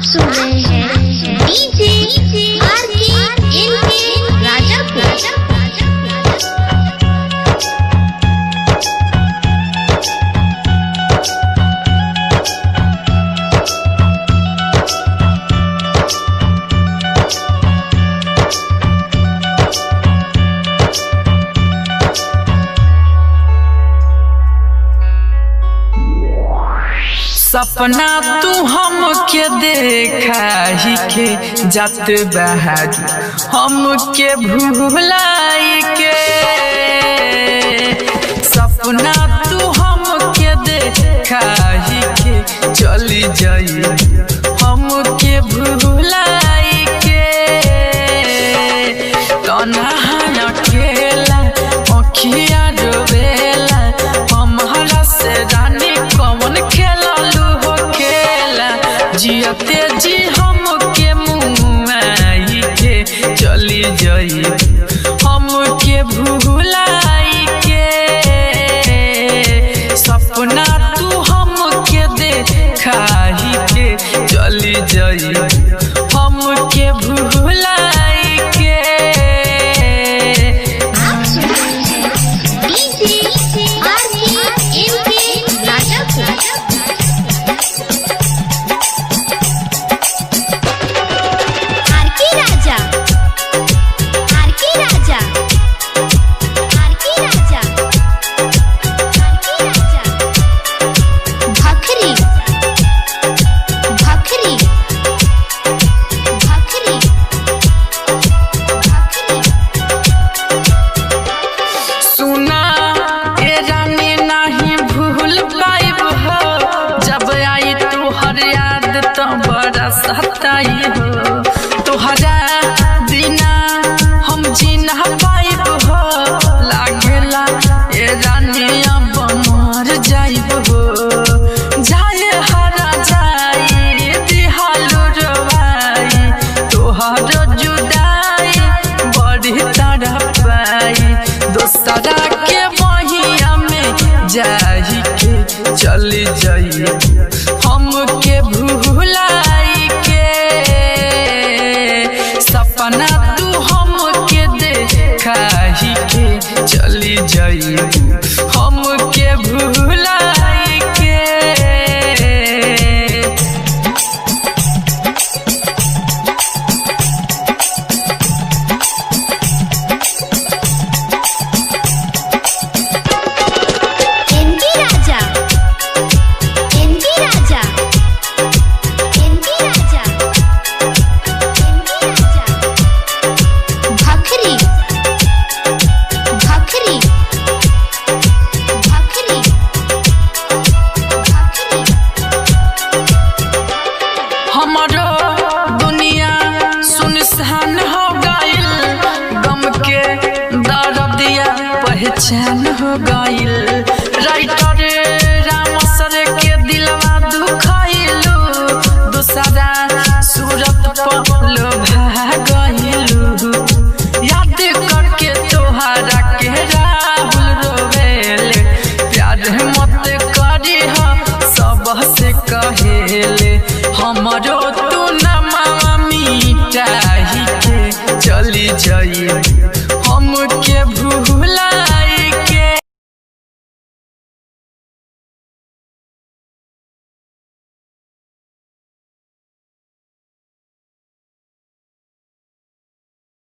सुन रहे हैं डीजे आरके एनके राजापुर। सपना तू हमके देखा ही के जात बहार हमके भूलाई के। सपना तू हमके देखा ही के चली जाई हमके भूलाई के। तन्हा अकेला अखिया डूबेला हमारा से रानी कौन खेला जियते जी हमके मुआई के चली जाई हमके भूलाई के। सपना तू हमके देखा ही के चली जाई हमके भूलाई के। सताई हो तोहरा बिना हम जी ना पाइब हो लागेला ए रानिया मर जाइब हो। जाए हरा जाई दिहालो रवाई तोहर जुदाई बड़ी तड़पाई दोसरा के बहिया में जाई के चली जाई हमके भूलाई के। सपना तू हमके देखा ही के चली जाई हमके भूलाई के। पहचान हो गइल राइटर राम सर के दिलवा दुखाइलू दूसरा सूरत पर लोभा गइलू। याद करके तोहरा के राहुल रोवेले प्यार मत करी सब से कहेले हमरो